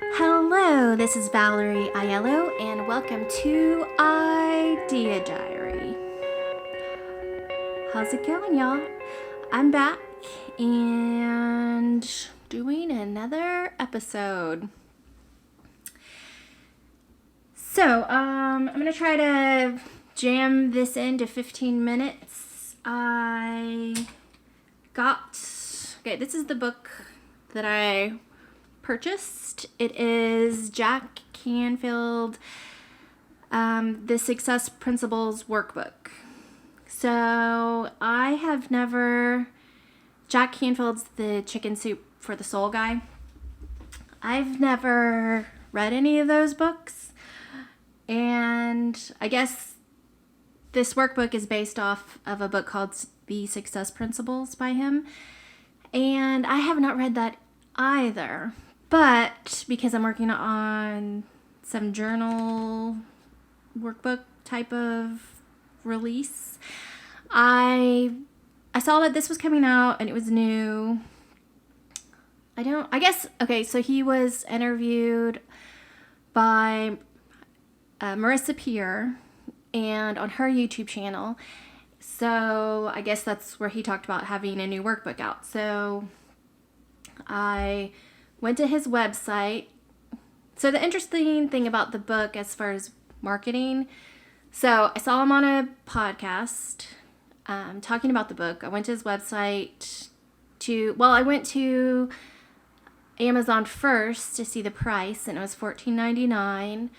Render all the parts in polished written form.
Hello, this is Valerie Aiello, and welcome to Idea Diary. How's it going, y'all? I'm back and doing another episode. So, I'm gonna try to jam this into 15 minutes. This is the book that I purchased. It is Jack Canfield, the Success Principles Workbook. So I have never, Jack Canfield's the chicken soup for the soul guy. I've never read any of those books, and I guess this workbook is based off of a book called The Success Principles by him, and I have not read that either. But because I'm working on some journal workbook type of release, I saw that this was coming out and it was new. So he was interviewed by Marissa Peer and on her YouTube channel. So I guess that's where he talked about having a new workbook out. So I went to his website. So the interesting thing about the book as far as marketing, so I saw him on a podcast talking about the book. I went to his website I went to Amazon first to see the price, and it was $14.99.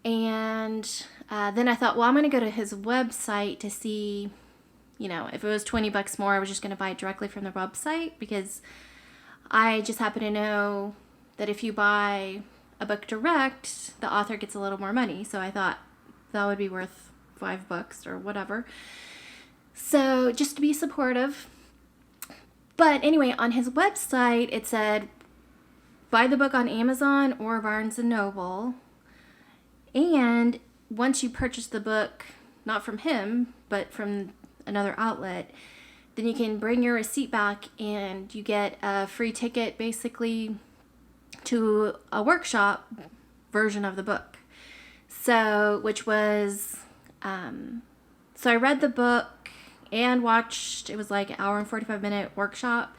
And then I thought, well, I'm going to go to his website to see, if it was $20 more, I was just going to buy it directly from the website, because I just happen to know that if you buy a book direct, the author gets a little more money. So I thought that would be worth $5 or whatever. So just to be supportive. But anyway, on his website, it said, buy the book on Amazon or Barnes & Noble. And once you purchase the book, not from him, but from another outlet, then you can bring your receipt back and you get a free ticket basically to a workshop version of the book. So I read the book and watched, it was like an hour and 45-minute workshop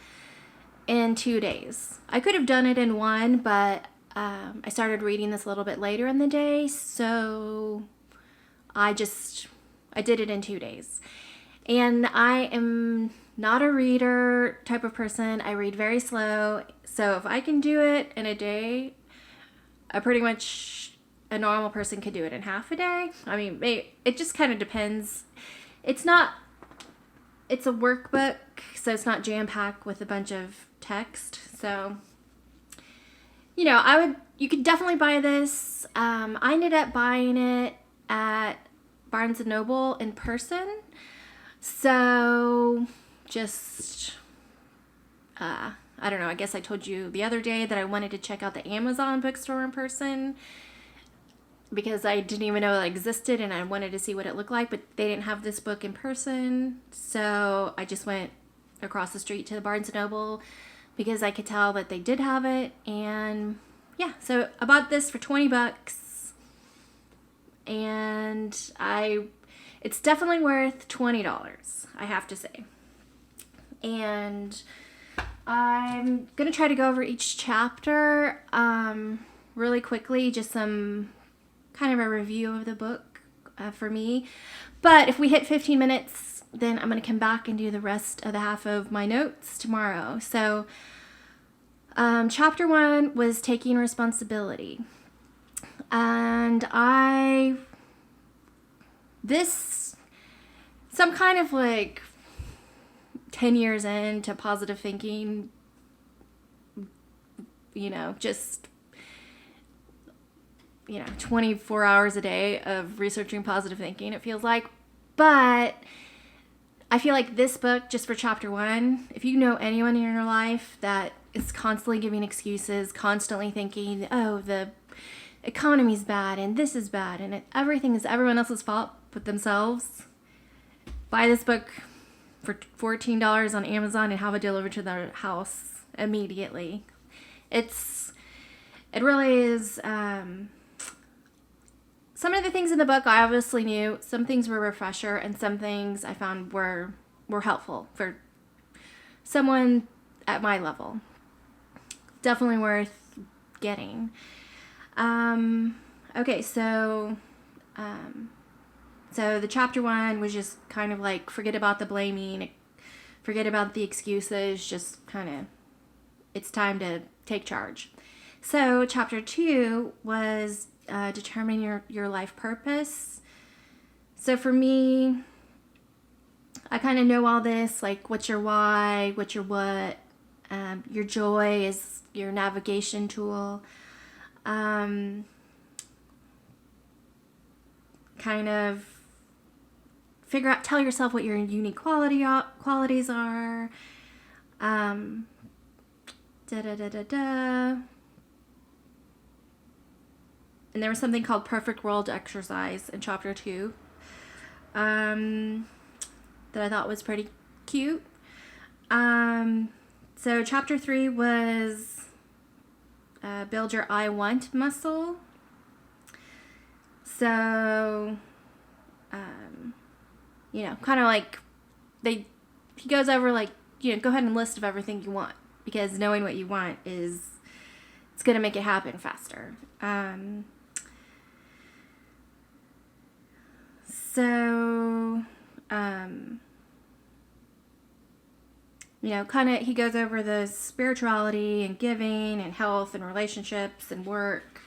in 2 days. I could have done it in one, but I started reading this a little bit later in the day, so I did it in 2 days. And I am not a reader type of person. I read very slow. So if I can do it in a day, a normal person could do it in half a day. I mean, it just kind of depends. It's a workbook, so it's not jam-packed with a bunch of text. So, you could definitely buy this. I ended up buying it at Barnes & Noble in person. So, I don't know, I guess I told you the other day that I wanted to check out the Amazon bookstore in person because I didn't even know it existed and I wanted to see what it looked like, but they didn't have this book in person. So I just went across the street to the Barnes & Noble because I could tell that they did have it. And yeah, so I bought this for $20 and it's definitely worth $20, I have to say. And I'm going to try to go over each chapter really quickly, just some kind of a review of the book for me. But if we hit 15 minutes, then I'm going to come back and do the rest of the half of my notes tomorrow. So chapter 1 was taking responsibility. And some kind of like 10 years into positive thinking, just 24 hours a day of researching positive thinking, it feels like. But I feel like this book, just for chapter 1, if you know anyone in your life that is constantly giving excuses, constantly thinking, oh, the economy's bad and this is bad and everything is everyone else's fault but themselves, buy this book for $14 on Amazon and have it delivered to their house immediately. It's it really is, some of the things in the book I obviously knew. Some things were a refresher, and some things I found were helpful for someone at my level. Definitely worth getting. Okay, so the chapter 1 was just kind of like, forget about the blaming, forget about the excuses, just kind of, it's time to take charge. So chapter 2 was determining your life purpose. So for me, I kind of know all this, like what's your why, what's your what. Your joy is your navigation tool. Kind of tell yourself what your unique qualities are. And there was something called perfect world exercise in chapter 2 that I thought was pretty cute. So chapter 3 was build your I want muscle. So, kind of like he goes over like, go ahead and list of everything you want, because knowing what you want it's going to make it happen faster. He goes over the spirituality and giving and health and relationships and work,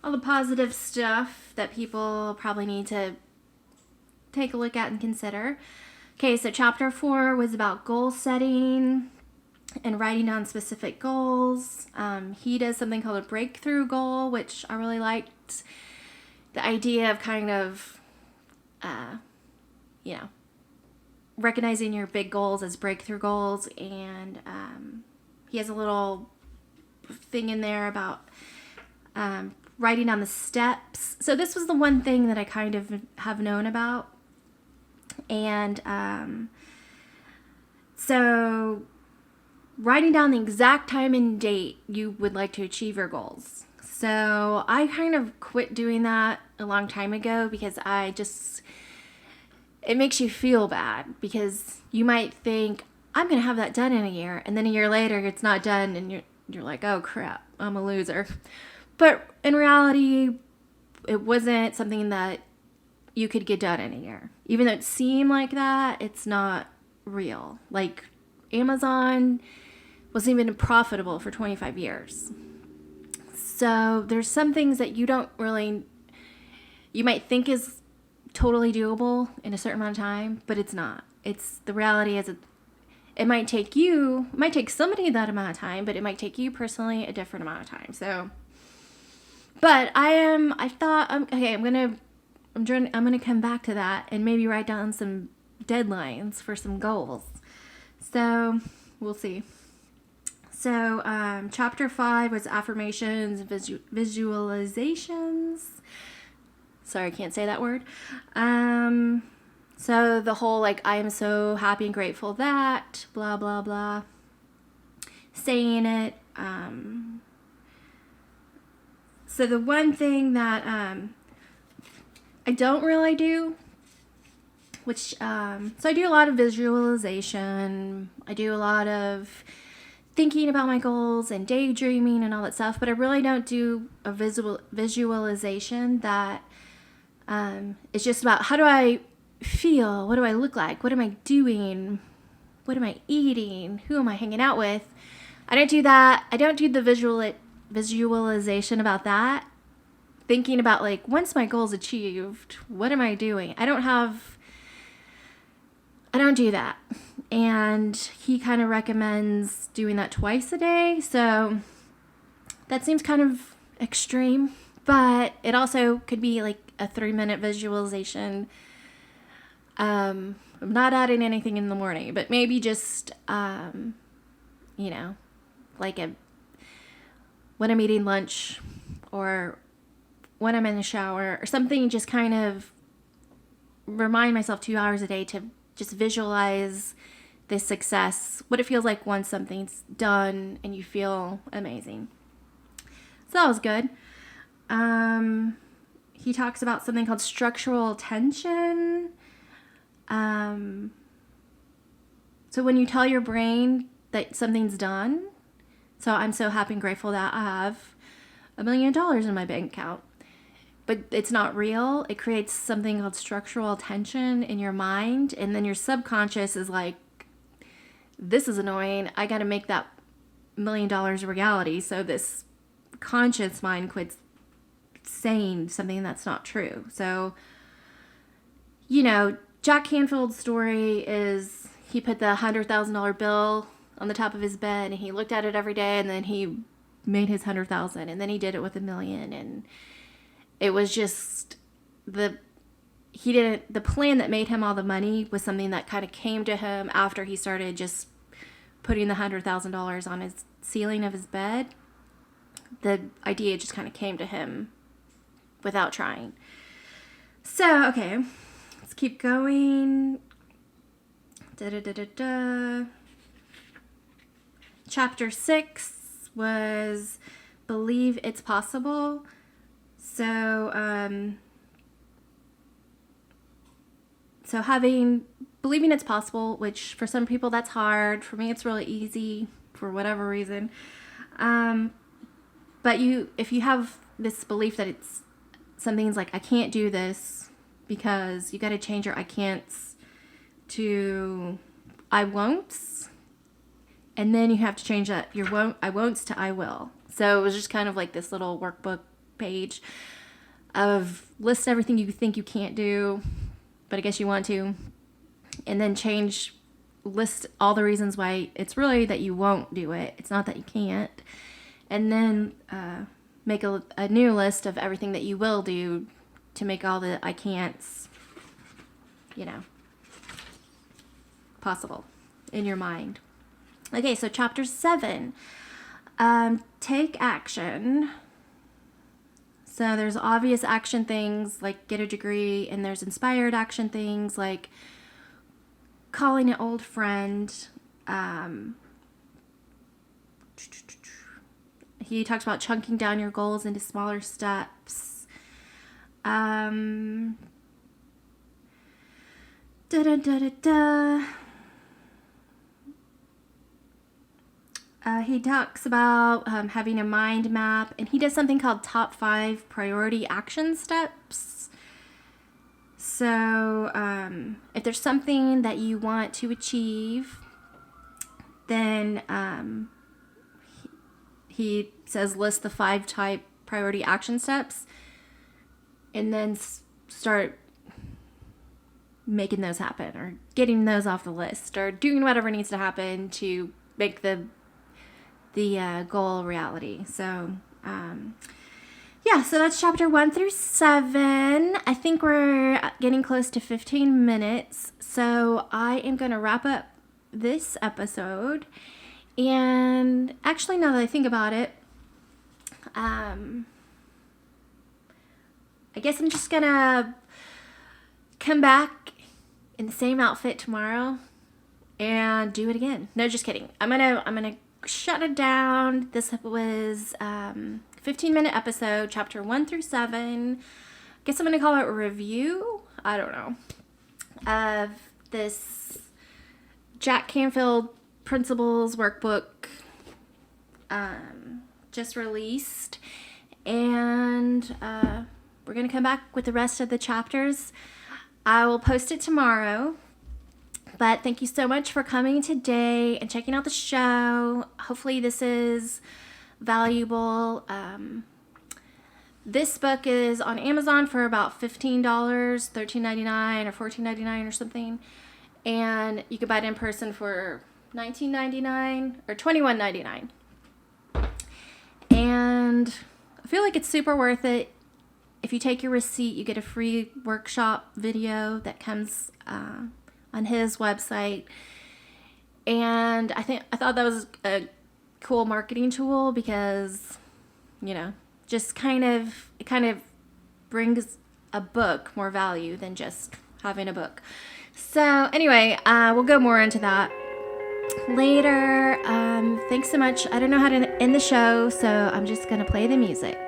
all the positive stuff that people probably need to take a look at and consider. Okay, so chapter 4 was about goal setting and writing down specific goals. He does something called a breakthrough goal, which I really liked. The idea of kind of, recognizing your big goals as breakthrough goals. And he has a little thing in there about writing down the steps. So this was the one thing that I kind of have known about. And so writing down the exact time and date you would like to achieve your goals. So I kind of quit doing that a long time ago, because it makes you feel bad, because you might think, I'm going to have that done in a year, and then a year later it's not done, and you're like, oh crap, I'm a loser. But in reality, it wasn't something that you could get done in a year. Even though it seemed like that, it's not real. Like Amazon wasn't even profitable for 25 years. So there's some things that you might think is totally doable in a certain amount of time, but it's not. The reality is it might take somebody that amount of time, but it might take you personally a different amount of time. So, but I'm gonna come back to that and maybe write down some deadlines for some goals. So we'll see. So chapter 5 was affirmations, visualizations. Sorry, I can't say that word. So the whole I am so happy and grateful that, blah, blah, blah. Saying it. So the one thing that I don't really do, which, so I do a lot of visualization. I do a lot of thinking about my goals and daydreaming and all that stuff, but I really don't do a visualization that it's just about, how do I feel? What do I look like? What am I doing? What am I eating? Who am I hanging out with? I don't do that. I don't do the visualization about that. Thinking about once my goal's achieved, what am I doing? I don't do that. And he kind of recommends doing that twice a day. So that seems kind of extreme, but it also could be a 3-minute visualization. I'm not adding anything in the morning, but maybe just, when I'm eating lunch or when I'm in the shower or something, just kind of remind myself 2 hours a day to just visualize this success, what it feels like once something's done and you feel amazing. So that was good. He talks about something called structural tension. So when you tell your brain that something's done, so I'm so happy and grateful that I have $1 million in my bank account, but it's not real. It creates something called structural tension in your mind. And then your subconscious is like, this is annoying. I got to make that $1 million a reality. So this conscious mind quits saying something that's not true. So, Jack Canfield's story is he put the $100,000 bill on the top of his bed and he looked at it every day, and then he made his 100,000, and then he did it with $1 million. And it was just the plan that made him all the money was something that kind of came to him after he started just putting the $100,000 on his ceiling of his bed. The idea just kind of came to him without trying. So, okay, let's keep going. Chapter 6 was Believe It's Possible. So believing it's possible, which for some people that's hard. For me, it's really easy for whatever reason. But if you have this belief that it's something's like, I can't do this, because you got to change your I can'ts to I won'ts. And then you have to change that I won'ts to I will. So it was just kind of like this little workbook page of list everything you think you can't do, but I guess you want to. And then list all the reasons why it's really that you won't do it. It's not that you can't. And then make a new list of everything that you will do to make all the I can'ts, possible in your mind. Okay, so chapter 7, take action. So there's obvious action things like get a degree, and there's inspired action things like calling an old friend. He talks about chunking down your goals into smaller steps. He talks about having a mind map, and he does something called top 5 priority action steps. So if there's something that you want to achieve, then he says list the 5 type priority action steps, and then start making those happen, or getting those off the list, or doing whatever needs to happen to make the goal reality. So so that's chapter 1 through 7. I think we're getting close to 15 minutes, so I am going to wrap up this episode. And actually, now that I think about it, I guess I'm just gonna come back in the same outfit tomorrow and do it again. No, just kidding. I'm gonna shut it down. This was 15-minute episode, chapter 1 through 7. Guess I'm gonna call it a review. I don't know, of this Jack Canfield Principles Workbook, just released, and we're gonna come back with the rest of the chapters. I will post it tomorrow. But thank you so much for coming today and checking out the show. Hopefully this is valuable. This book is on Amazon for about $15, $13.99 or $14.99 or something. And you can buy it in person for $19.99 or $21.99. And I feel like it's super worth it. If you take your receipt, you get a free workshop video that comes on his website. And I thought that was a cool marketing tool because, just it kind of brings a book more value than just having a book. So anyway, we'll go more into that later. Thanks so much. I don't know how to end the show, so I'm just going to play the music.